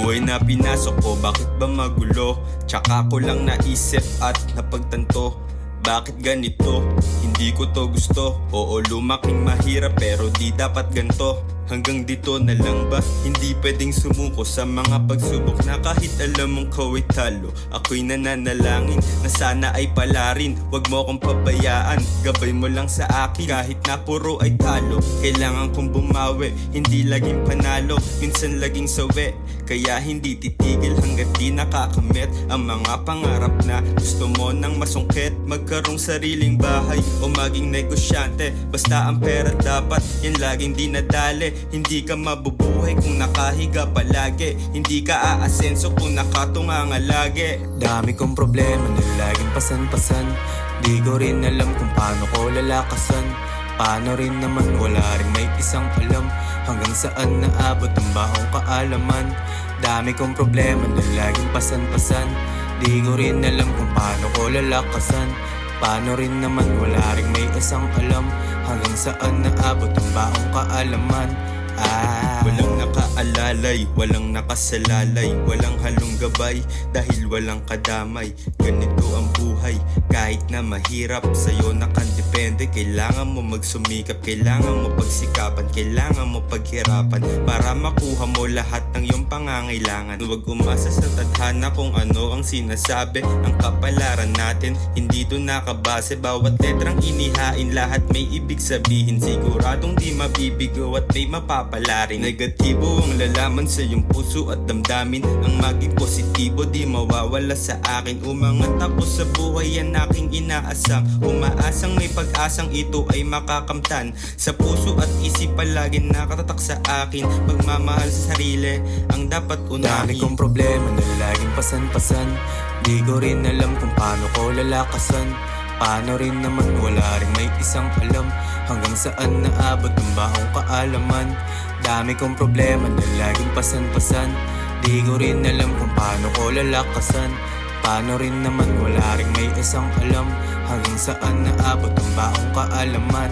Buhay na pinasok ko, bakit ba magulo? Tsaka ko lang naisip at napagtanto, bakit ganito? Hindi ko to gusto. Oo, lumaking mahirap pero di dapat ganto. Hanggang dito na lang ba? Hindi pwedeng sumuko sa mga pagsubok na kahit alam mong kaway talo. Ako'y nananalangin na sana ay palarin. Huwag mo akong pabayaan, gabay mo lang sa akin. Kahit na puro ay talo, kailangan kong bumawi. Hindi laging panalo, minsan laging sawi. Kaya hindi titigil hanggat di nakakamit ang mga pangarap na gusto mo nang masungkit. Magkaroong sariling bahay o maging negosyante, basta ang pera dapat yan laging dinadali. Hindi ka mabubuhay kung nakahiga palagi. Hindi ka aasenso kung nakatunganga lagi. Dami kong problema na laging pasan-pasan. Di ko rin alam kung paano ko lalakasan. Paano rin naman wala rin may isang alam hanggang saan naabot ang baong kaalaman. Dami kong problema na laging pasan-pasan. Di ko rin alam kung paano ko lalakasan. Paano rin naman wala rin may isang alam hanggang saan naabot ang baong kaalaman. Walang nakaalalay, walang nakasalalay, walang halong gabay dahil walang kadamay. Ganito ang buhay, kahit na mahirap, sa'yo nakandepende. Kailangan mo magsumikap, kailangan mo pagsikapan, kailangan mo paghirapan para makuha mo lahat ng iyong pangangailangan. Huwag umasa sa tadhana kung ano ang sinasabi. Ang kapalaran natin, hindi doon nakabase. Bawat letrang inihain, lahat may ibig sabihin. Siguradong di mabibigo at may mapapalarin. Negatibo ang lalaman sa iyong puso at damdamin. Ang maging positibo di mawawala sa akin. Umangat ako sa buhay, yan aking inaasam. Umaasang may pag-asang ito ay makakamtan. Sa puso at isip palagi nakatatak sa akin. Pagmamahal sa sarili ang dapat unahin. Dami kong problema na laging pasan-pasan. Di ko rin alam kung paano ko lalakasan. Paano rin naman wala rin may isang alam hanggang saan naabot ang baong kaalaman. Dami kong problema na laging pasan-pasan. Di ko rin alam kung paano ko lalakasan. Paano rin naman wala rin may isang alam hanggang saan naabot ang baong kaalaman.